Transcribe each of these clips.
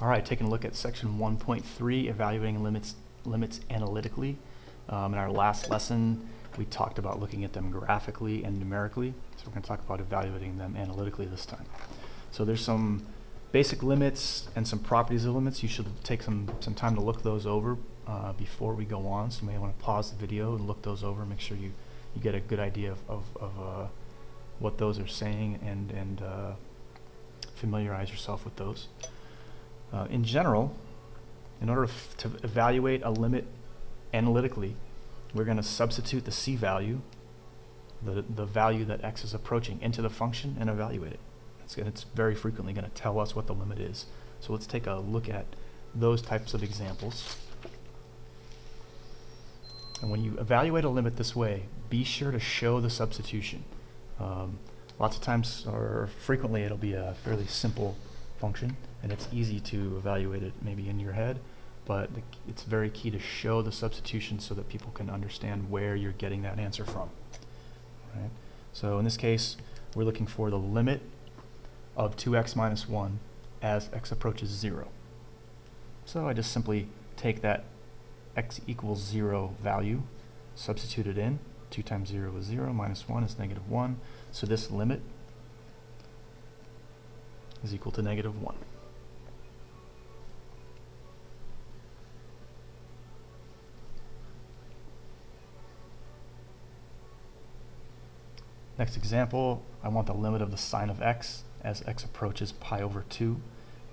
All right, taking a look at section 1.3, evaluating limits analytically. In our last lesson, we talked about looking at them graphically and numerically. So we're going to talk about evaluating them analytically this time. So there's some basic limits and some properties of limits. You should take some time to look those over before we go on. So you may want to pause the video and look those over, make sure you get a good idea of what those are saying and familiarize yourself with those. In general, in order to evaluate a limit analytically, we're going to substitute the c value, the value that x is approaching, into the function and evaluate it. It's very frequently going to tell us what the limit is. So let's take a look at those types of examples. And when you evaluate a limit this way, be sure to show the substitution. Lots of times, or frequently, it'll be a fairly simple function, and it's easy to evaluate it maybe in your head, but it's very key to show the substitution so that people can understand where you're getting that answer from. Right? So in this case, we're looking for the limit of 2x minus 1 as x approaches 0. So I just simply take that x equals 0 value, substitute it in. 2 times 0 is 0, minus 1 is negative 1. So this limit is equal to negative 1. Next example, I want the limit of the sine of x as x approaches pi over 2.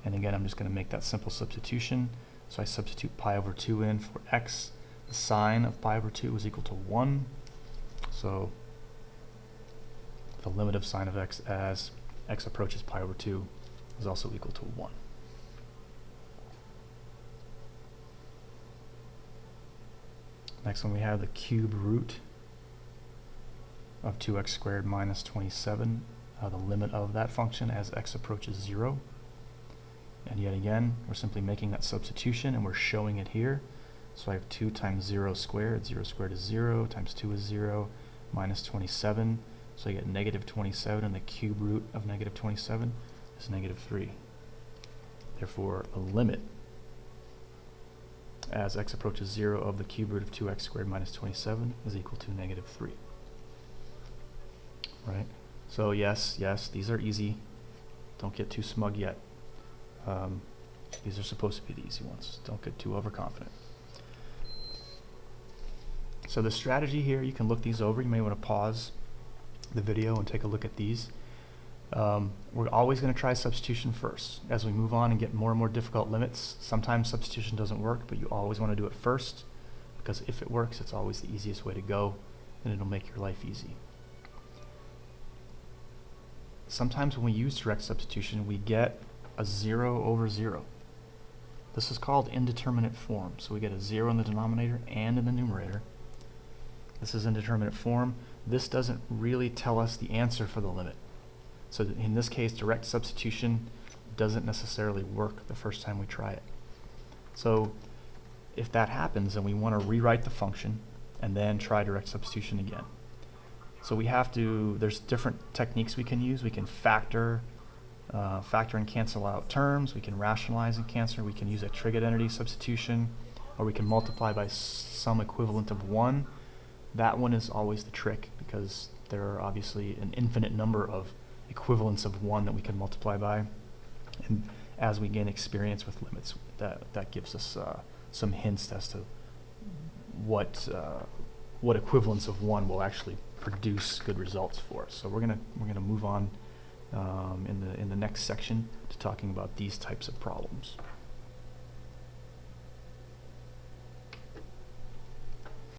And again, I'm just going to make that simple substitution. So I substitute pi over 2 in for x. The sine of pi over 2 is equal to 1. So the limit of sine of x as x approaches pi over 2 is also equal to 1. Next one, we have the cube root of 2x squared minus 27, the limit of that function as x approaches 0. And yet again, we're simply making that substitution and we're showing it here. So I have 2 times 0 squared. 0 squared is 0, times 2 is 0, minus 27. So I get negative 27, and the cube root of negative 27 is negative 3. Therefore, the limit as x approaches 0 of the cube root of 2x squared minus 27 is equal to negative 3. Right? So yes, these are easy. Don't get too smug yet. These are supposed to be the easy ones. Don't get too overconfident. So the strategy here, you can look these over. You may want to pause the video and take a look at these. We're always going to try substitution first. As we move on and get more and more difficult limits, sometimes substitution doesn't work, but you always want to do it first, because if it works, it's always the easiest way to go, and it'll make your life easy. Sometimes when we use direct substitution, we get a 0 over 0. This is called indeterminate form. So we get a 0 in the denominator and in the numerator. This is indeterminate form. This doesn't really tell us the answer for the limit. So in this case, direct substitution doesn't necessarily work the first time we try it. So if that happens, then we want to rewrite the function and then try direct substitution again. So we have to, there's different techniques we can use. We can factor and cancel out terms. We can rationalize and cancel. We can use a trig identity substitution, or we can multiply by some equivalent of 1. That one is always the trick, because there are obviously an infinite number of equivalents of 1 that we can multiply by. And as we gain experience with limits, that gives us some hints as to what equivalents of 1 will actually produce good results for us. So we're gonna move on in the next section to talking about these types of problems.